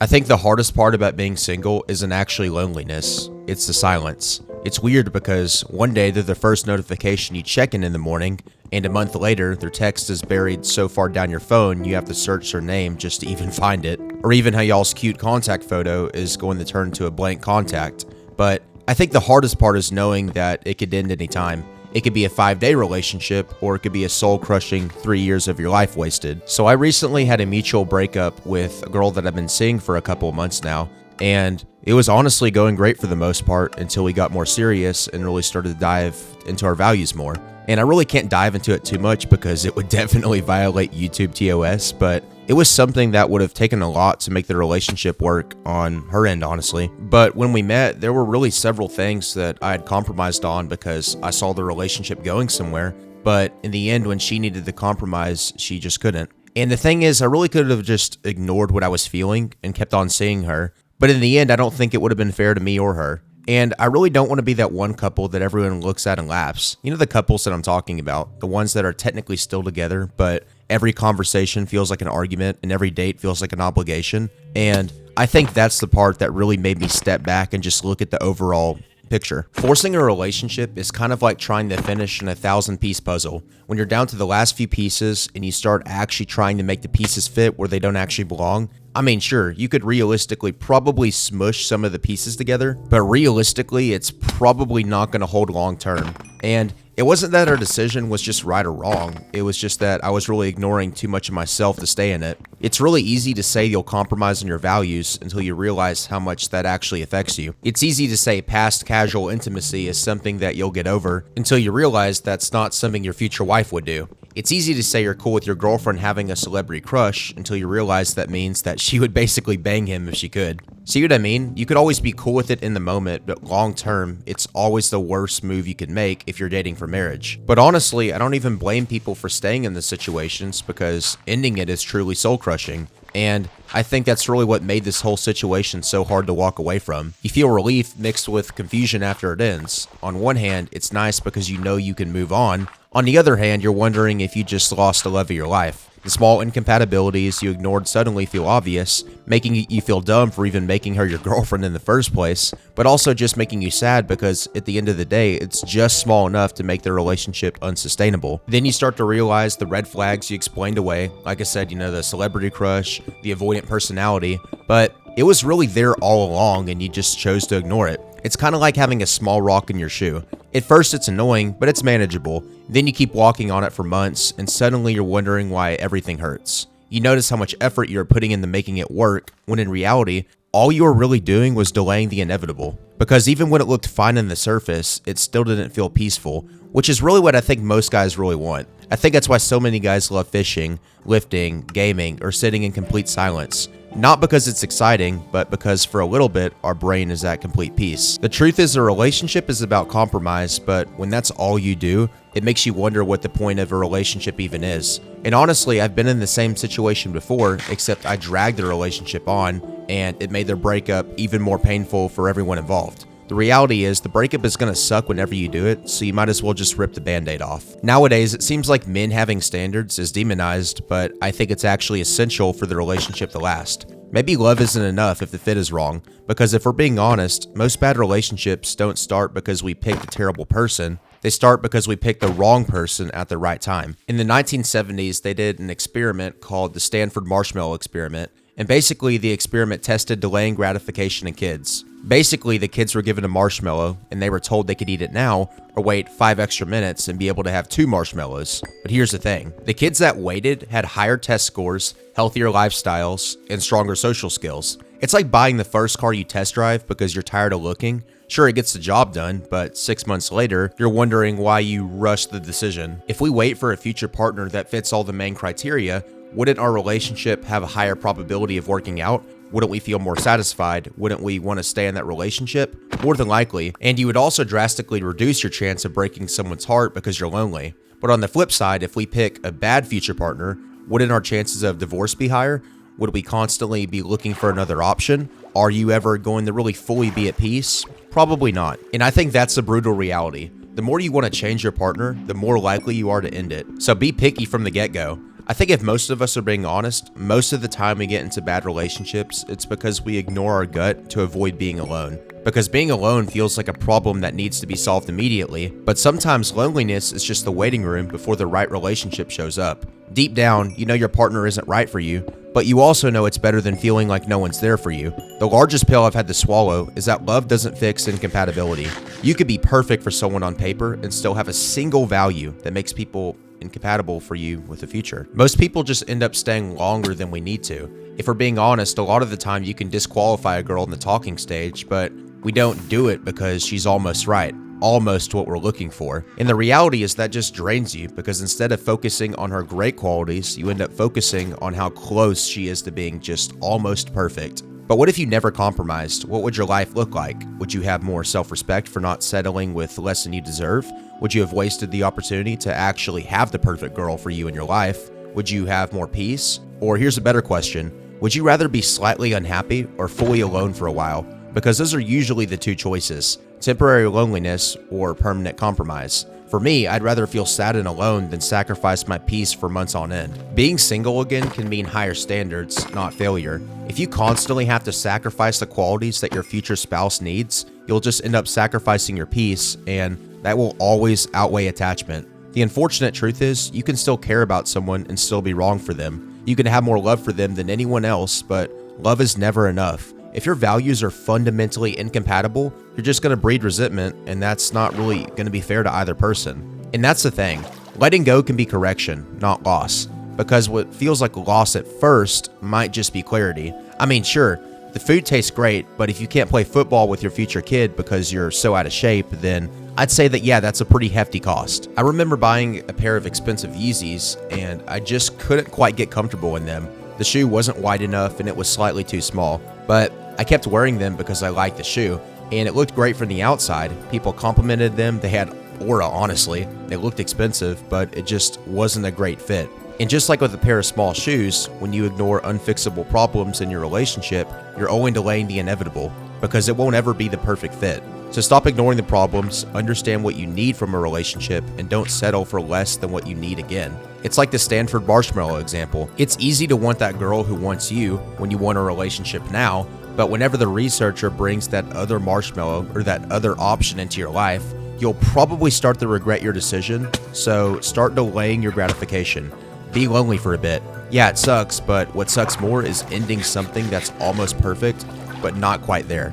I think the hardest part about being single isn't actually loneliness, it's the silence. It's weird because one day they're the first notification you check in the morning, and a month later their text is buried so far down your phone you have to search their name just to even find it. Or even how y'all's cute contact photo is going to turn to a blank contact. But I think the hardest part is knowing that it could end anytime. It could be a 5-day relationship, or it could be a soul-crushing 3 years of your life wasted. So I recently had a mutual breakup with a girl that I've been seeing for a couple of months now, and it was honestly going great for the most part until we got more serious and really started to dive into our values more. And I really can't dive into it too much because it would definitely violate YouTube TOS, but it was something that would have taken a lot to make the relationship work on her end, honestly. But when we met, there were really several things that I had compromised on because I saw the relationship going somewhere. But in the end, when she needed the compromise, she just couldn't. And the thing is, I really could have just ignored what I was feeling and kept on seeing her. But in the end, I don't think it would have been fair to me or her. And I really don't want to be that one couple that everyone looks at and laughs. You know the couples that I'm talking about, the ones that are technically still together, but every conversation feels like an argument and every date feels like an obligation. And I think that's the part that really made me step back and just look at the overall picture. Forcing a relationship is kind of like trying to finish an 1,000-piece puzzle. When you're down to the last few pieces and you start actually trying to make the pieces fit where they don't actually belong, I mean, sure, you could realistically probably smush some of the pieces together, but realistically, it's probably not going to hold long term. And it wasn't that our decision was just right or wrong. It was just that I was really ignoring too much of myself to stay in it. It's really easy to say you'll compromise on your values until you realize how much that actually affects you. It's easy to say past casual intimacy is something that you'll get over until you realize that's not something your future wife would do. It's easy to say you're cool with your girlfriend having a celebrity crush until you realize that means that she would basically bang him if she could. See what I mean? You could always be cool with it in the moment, but long term, it's always the worst move you could make if you're dating for marriage. But honestly, I don't even blame people for staying in the situations because ending it is truly soul crushing. And I think that's really what made this whole situation so hard to walk away from. You feel relief mixed with confusion after it ends. On one hand, it's nice because you know you can move on. On the other hand, you're wondering if you just lost the love of your life. The small incompatibilities you ignored suddenly feel obvious, making you feel dumb for even making her your girlfriend in the first place, but also just making you sad because at the end of the day, it's just small enough to make the relationship unsustainable. Then you start to realize the red flags you explained away. Like I said, you know, the celebrity crush, the avoidant personality, but it was really there all along and you just chose to ignore it. It's kind of like having a small rock in your shoe. At first it's annoying, but it's manageable. Then you keep walking on it for months, and suddenly you're wondering why everything hurts. You notice how much effort you're putting into making it work, when in reality, all you were really doing was delaying the inevitable. Because even when it looked fine on the surface, it still didn't feel peaceful, which is really what I think most guys really want. I think that's why so many guys love fishing, lifting, gaming, or sitting in complete silence. Not because it's exciting, but because for a little bit, our brain is at complete peace. The truth is a relationship is about compromise, but when that's all you do, it makes you wonder what the point of a relationship even is. And honestly, I've been in the same situation before, except I dragged the relationship on, and it made their breakup even more painful for everyone involved. The reality is the breakup is going to suck whenever you do it, so you might as well just rip the band-aid off. Nowadays, it seems like men having standards is demonized, but I think it's actually essential for the relationship to last. Maybe love isn't enough if the fit is wrong, because if we're being honest, most bad relationships don't start because we picked a terrible person. They start because we picked the wrong person at the right time. In the 1970s, they did an experiment called the Stanford Marshmallow Experiment, and basically the experiment tested delaying gratification in kids. Basically, the kids were given a marshmallow, and they were told they could eat it now, or wait 5 extra minutes and be able to have 2 marshmallows. But here's the thing. The kids that waited had higher test scores, healthier lifestyles, and stronger social skills. It's like buying the first car you test drive because you're tired of looking. Sure, it gets the job done, but 6 months later, you're wondering why you rushed the decision. If we wait for a future partner that fits all the main criteria, wouldn't our relationship have a higher probability of working out? Wouldn't we feel more satisfied? Wouldn't we want to stay in that relationship? More than likely. And you would also drastically reduce your chance of breaking someone's heart because you're lonely. But on the flip side, if we pick a bad future partner, wouldn't our chances of divorce be higher? Would we constantly be looking for another option? Are you ever going to really fully be at peace? Probably not. And I think that's the brutal reality. The more you want to change your partner, the more likely you are to end it. So be picky from the get-go. I think if most of us are being honest, most of the time we get into bad relationships, it's because we ignore our gut to avoid being alone. Because being alone feels like a problem that needs to be solved immediately, but sometimes loneliness is just the waiting room before the right relationship shows up. Deep down, you know your partner isn't right for you, but you also know it's better than feeling like no one's there for you. The largest pill I've had to swallow is that love doesn't fix incompatibility. You could be perfect for someone on paper and still have a single value that makes people incompatible for you with the future. Most people just end up staying longer than we need to. If we're being honest, a lot of the time you can disqualify a girl in the talking stage, but we don't do it because she's almost right, almost what we're looking for. And the reality is that just drains you, because instead of focusing on her great qualities, you end up focusing on how close she is to being just almost perfect. But what if you never compromised? What would your life look like? Would you have more self-respect for not settling with less than you deserve? Would you have wasted the opportunity to actually have the perfect girl for you in your life? Would you have more peace? Or here's a better question. Would you rather be slightly unhappy or fully alone for a while? Because those are usually the two choices: temporary loneliness or permanent compromise. For me, I'd rather feel sad and alone than sacrifice my peace for months on end. Being single again can mean higher standards, not failure. If you constantly have to sacrifice the qualities that your future spouse needs, you'll just end up sacrificing your peace, and that will always outweigh attachment. The unfortunate truth is, you can still care about someone and still be wrong for them. You can have more love for them than anyone else, but love is never enough. If your values are fundamentally incompatible, you're just going to breed resentment, and that's not really going to be fair to either person. And that's the thing. Letting go can be correction, not loss. Because what feels like loss at first might just be clarity. I mean, sure, the food tastes great, but if you can't play football with your future kid because you're so out of shape, then I'd say that, yeah, that's a pretty hefty cost. I remember buying a pair of expensive Yeezys, and I just couldn't quite get comfortable in them. The shoe wasn't wide enough, and it was slightly too small. But I kept wearing them because I liked the shoe, and it looked great from the outside. People complimented them. They had aura, honestly. They looked expensive, but it just wasn't a great fit. And just like with a pair of small shoes, when you ignore unfixable problems in your relationship, you're only delaying the inevitable, because it won't ever be the perfect fit. So stop ignoring the problems, understand what you need from a relationship, and don't settle for less than what you need again. It's like the Stanford marshmallow example. It's easy to want that girl who wants you when you want a relationship now, but whenever the researcher brings that other marshmallow or that other option into your life, you'll probably start to regret your decision, so start delaying your gratification. Be lonely for a bit. Yeah, it sucks, but what sucks more is ending something that's almost perfect, but not quite there.